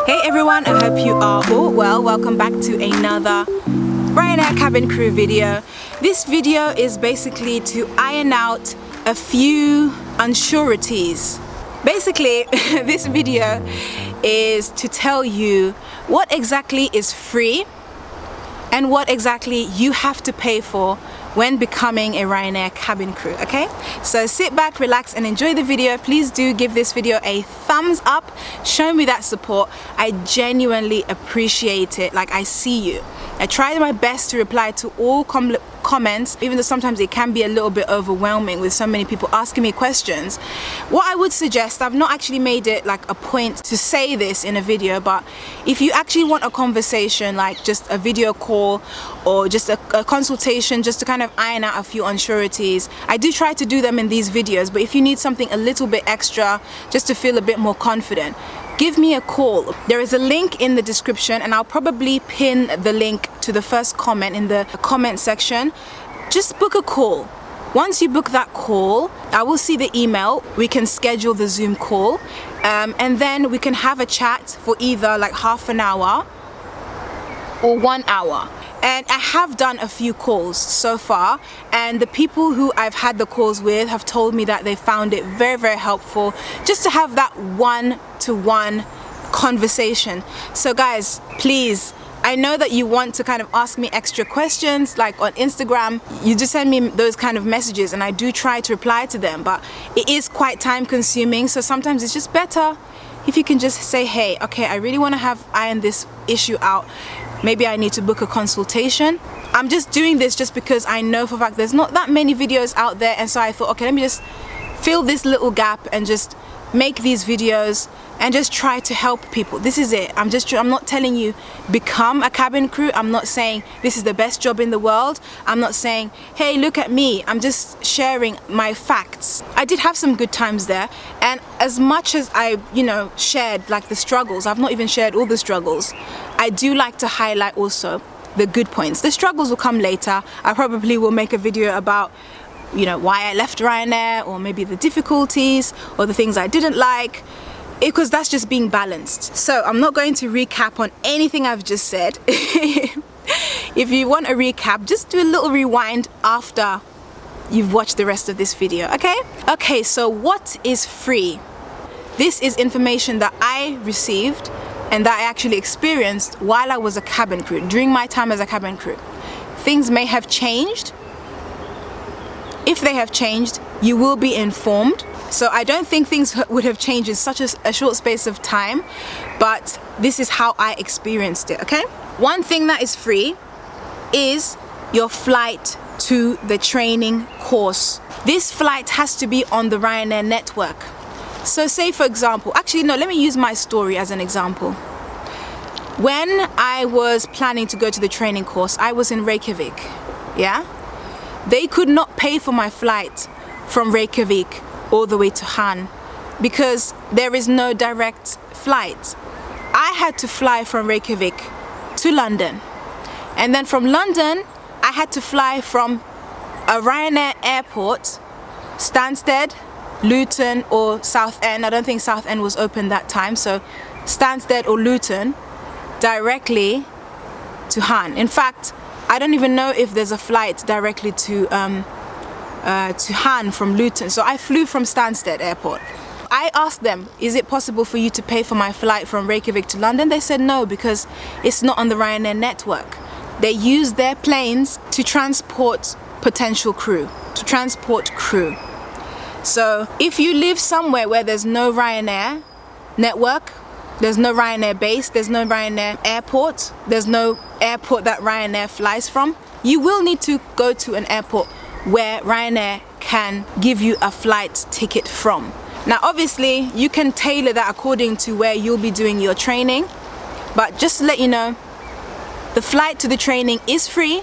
Hey everyone, I hope you are all well. Welcome back to another Ryanair cabin crew video. This video is basically to iron out a few unsureties. Basically, this video is to tell you what exactly is free and what exactly you have to pay for when becoming a Ryanair cabin crew, okay? So sit back, relax and enjoy the video. Please do give this video a thumbs up. Show me that support. I genuinely appreciate it. Like, I see you. I try my best to reply to all comments, even though sometimes it can be a little bit overwhelming with so many people asking me questions. What I would suggest, I've not actually made it like a point to say this in a video, but if you actually want a conversation, like just a video call or just a consultation, just to kind of iron out a few unsureties, I do try to do them in these videos, but if you need something a little bit extra just to feel a bit more confident, give me a call. There is a link in the description and I'll probably pin the link to the first comment in the comment section. Just book a call. Once you book that call, I will see the email. We can schedule the Zoom call and then we can have a chat for either like half an hour or 1 hour. And I have done a few calls so far, and the people who I've had the calls with have told me that they found it very, very helpful just to have that one-to-one conversation. So guys, please, I know that you want to kind of ask me extra questions, like on Instagram, you just send me those kind of messages and I do try to reply to them, but it is quite time consuming, so sometimes it's just better if you can just say, hey, okay, I really want to have iron this issue out. Maybe I need to book a consultation. I'm just doing this just because I know for a fact there's not that many videos out there, and so I thought, okay, let me just fill this little gap and just make these videos and just try to help people. This is it. I'm not telling you become a cabin crew. I'm not saying this is the best job in the world. I'm not saying, hey, look at me. I'm just sharing my facts. I did have some good times there, and as much as I, shared like the struggles, I've not even shared all the struggles. I do like to highlight also the good points. The struggles will come later. I probably will make a video about why I left Ryanair, or maybe the difficulties or the things I didn't like, because that's just being balanced. So I'm not going to recap on anything I've just said. If you want a recap, just do a little rewind after you've watched the rest of this video, okay? Okay, so what is free? This is information that I received and that I actually experienced while I was a cabin crew, during my time as a cabin crew. Things may have changed. If they have changed, you will be informed. So I don't think things would have changed in such a short space of time, but this is how I experienced it, okay? One thing that is free is your flight to the training course. This flight has to be on the Ryanair network. So say for example, actually no, let me use my story as an example. When I was planning to go to the training course, I was in Reykjavik, yeah? They could not pay for my flight from Reykjavik all the way to Han because there is no direct flight. I had to fly from Reykjavik to London, and then from London I had to fly from a Ryanair airport, Stansted, Luton or Southend. I don't think Southend was open that time, so Stansted or Luton directly to Han. In fact, I don't even know if there's a flight directly to Han from Luton. So I flew from Stansted Airport. I asked them, is it possible for you to pay for my flight from Reykjavik to London? They said no, because it's not on the Ryanair network. They use their planes to transport potential crew, to transport crew. So if you live somewhere where there's no Ryanair network, there's no Ryanair base, there's no Ryanair airport, there's no airport that Ryanair flies from, you will need to go to an airport where Ryanair can give you a flight ticket from. Now obviously you can tailor that according to where you'll be doing your training, but just to let you know, the flight to the training is free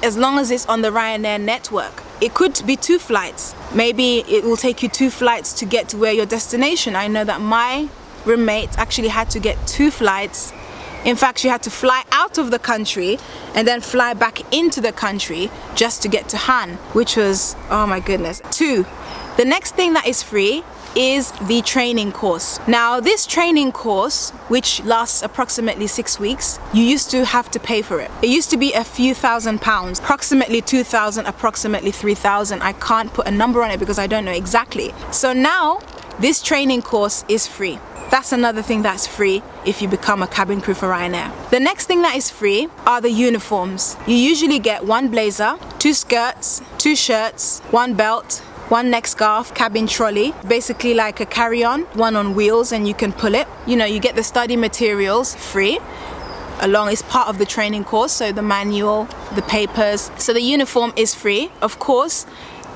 as long as it's on the Ryanair network. It could be 2 flights. Maybe it will take you 2 flights to get to where your destination. I know that my roommate actually had to get 2 flights. In fact, she had to fly out of the country and then fly back into the country just to get to Han, which was, oh my goodness. 2, the next thing that is free is the training course. Now this training course, which lasts approximately 6 weeks, you used to have to pay for it. It used to be a few £1,000s, approximately 2,000, approximately 3,000. I can't put a number on it because I don't know exactly. So now this training course is free. That's another thing that's free if you become a cabin crew for Ryanair. The next thing that is free are the uniforms. You usually get 1 blazer, 2 skirts, 2 shirts, 1 belt, 1 neck scarf, cabin trolley, basically like a carry-on, one on wheels, and you can pull it. You know, you get the study materials free. Along is part of the training course, so the manual, the papers. So the uniform is free. Of course,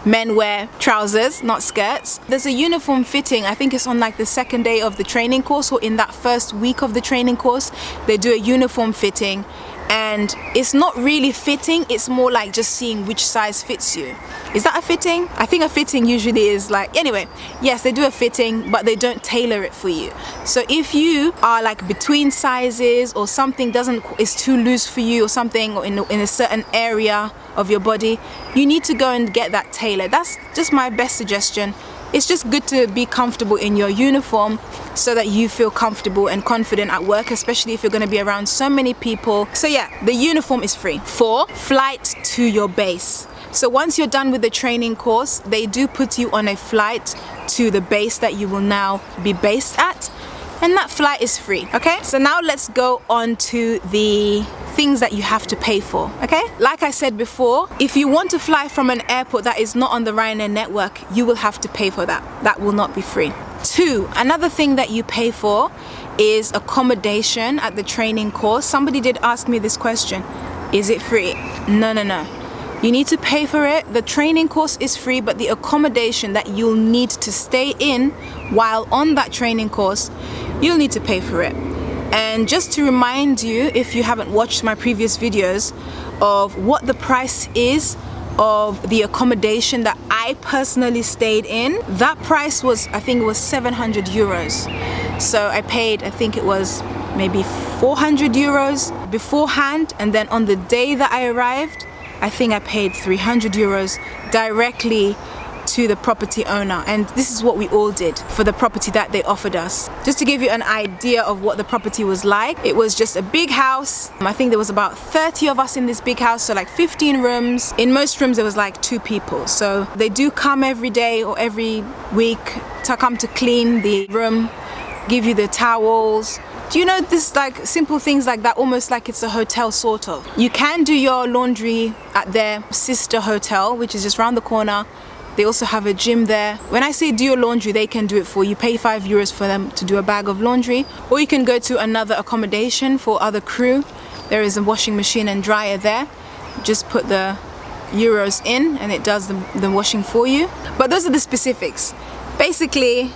men wear trousers, not skirts. There's a uniform fitting. I think it's on like the 2nd day of the training course, or in that first week of the training course, they do a uniform fitting. And it's not really fitting, it's more like just seeing which size fits you. Is that a fitting? I think a fitting usually is like, anyway, yes, they do a fitting, but they don't tailor it for you. So if you are like between sizes, or something is too loose for you, or something, or in a certain area of your body, you need to go and get that tailored. That's just my best suggestion. It's just good to be comfortable in your uniform so that you feel comfortable and confident at work, especially if you're going to be around so many people. So yeah, the uniform is free. 4, flight to your base. So once you're done with the training course, they do put you on a flight to the base that you will now be based at, and that flight is free. Okay, so now let's go on to the things that you have to pay for. Okay, like I said before, if you want to fly from an airport that is not on the Ryanair network, you will have to pay for that. That will not be free. 2, another thing that you pay for is accommodation at the training course. Somebody did ask me this question: is it free? No. You need to pay for it. The training course is free, but the accommodation that you'll need to stay in while on that training course, you'll need to pay for it. And just to remind you, if you haven't watched my previous videos, of what the price is of the accommodation that I personally stayed in, that price was, I think it was 700 euros. So I paid, I think it was maybe 400 euros beforehand, and then on the day that I arrived, I think I paid 300 euros directly to the property owner. And this is what we all did for the property that they offered us. Just to give you an idea of what the property was like, it was just a big house. I think there was about 30 of us in this big house, so like 15 rooms. In most rooms there was like 2 people. So they do come every day or every week to come to clean the room, give you the towels. Do you know, this like simple things like that, almost like it's a hotel sort of. You can do your laundry at their sister hotel, which is just around the corner. They also have a gym there. When I say do your laundry, they can do it for you. Pay 5 euros for them to do a bag of laundry. Or you can go to another accommodation for other crew. There is a washing machine and dryer there. Just put the euros in and it does the washing for you. But those are the specifics. Basically,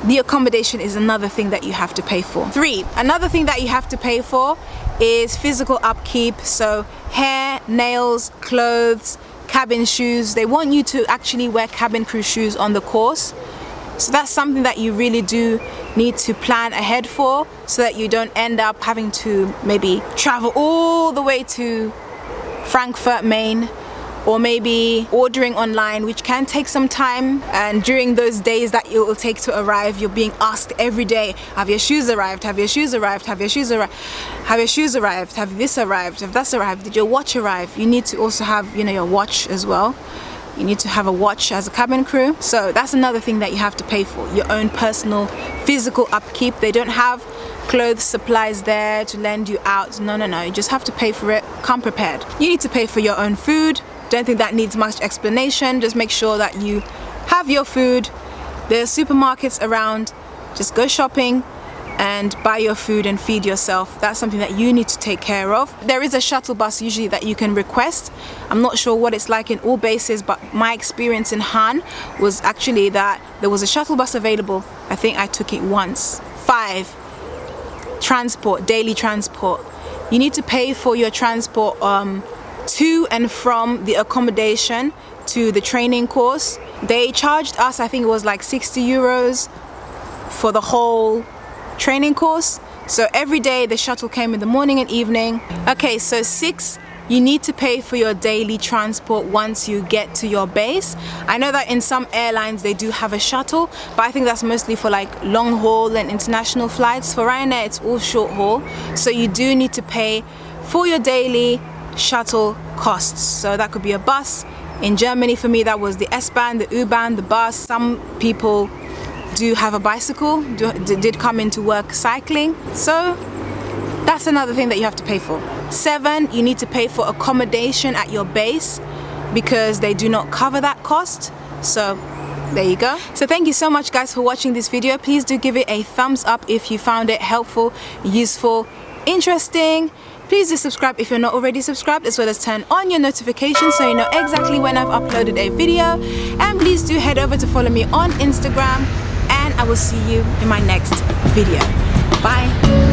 the accommodation is another thing that you have to pay for. 3, another thing that you have to pay for is physical upkeep. So hair, nails, clothes, cabin shoes. They want you to actually wear cabin crew shoes on the course. So that's something that you really do need to plan ahead for, so that you don't end up having to maybe travel all the way to Frankfurt, Maine, or maybe ordering online, which can take some time. And during those days that it will take to arrive, you're being asked every day, have your shoes arrived? Have your shoes arrived? Have your shoes arrived? Have your shoes arrived? Have this arrived? Have that arrived? Did your watch arrive? You need to also have, you know, your watch as well. You need to have a watch as a cabin crew. So that's another thing that you have to pay for, your own personal physical upkeep. They don't have clothes supplies there to lend you out. No, you just have to pay for it. Come prepared. You need to pay for your own food. Don't think that needs much explanation. Just make sure that you have your food. There are supermarkets around. Just go shopping and buy your food and feed yourself. That's something that you need to take care of. There is a shuttle bus usually that you can request. I'm not sure what it's like in all bases, but my experience in Han was actually that there was a shuttle bus available. I think I took it once. 5, transport, daily transport. You need to pay for your transport to and from the accommodation to the training course. They charged us, I think it was like 60 euros for the whole training course. So every day the shuttle came in the morning and evening. Okay, so 6, you need to pay for your daily transport once you get to your base. I know that in some airlines they do have a shuttle, but I think that's mostly for like long haul and international flights. For Ryanair, it's all short haul, so you do need to pay for your daily shuttle costs. So that could be a bus. In Germany, for me, that was the S-Bahn, the U-Bahn, the bus. Some people do have a bicycle, did come into work cycling. So that's another thing that you have to pay for. 7, you need to pay for accommodation at your base because they do not cover that cost. So there you go. So thank you so much guys for watching this video. Please do give it a thumbs up if you found it helpful, useful, interesting. Please do subscribe if you're not already subscribed, as well as turn on your notifications so you know exactly when I've uploaded a video. And please do head over to follow me on Instagram, and I will see you in my next video. Bye.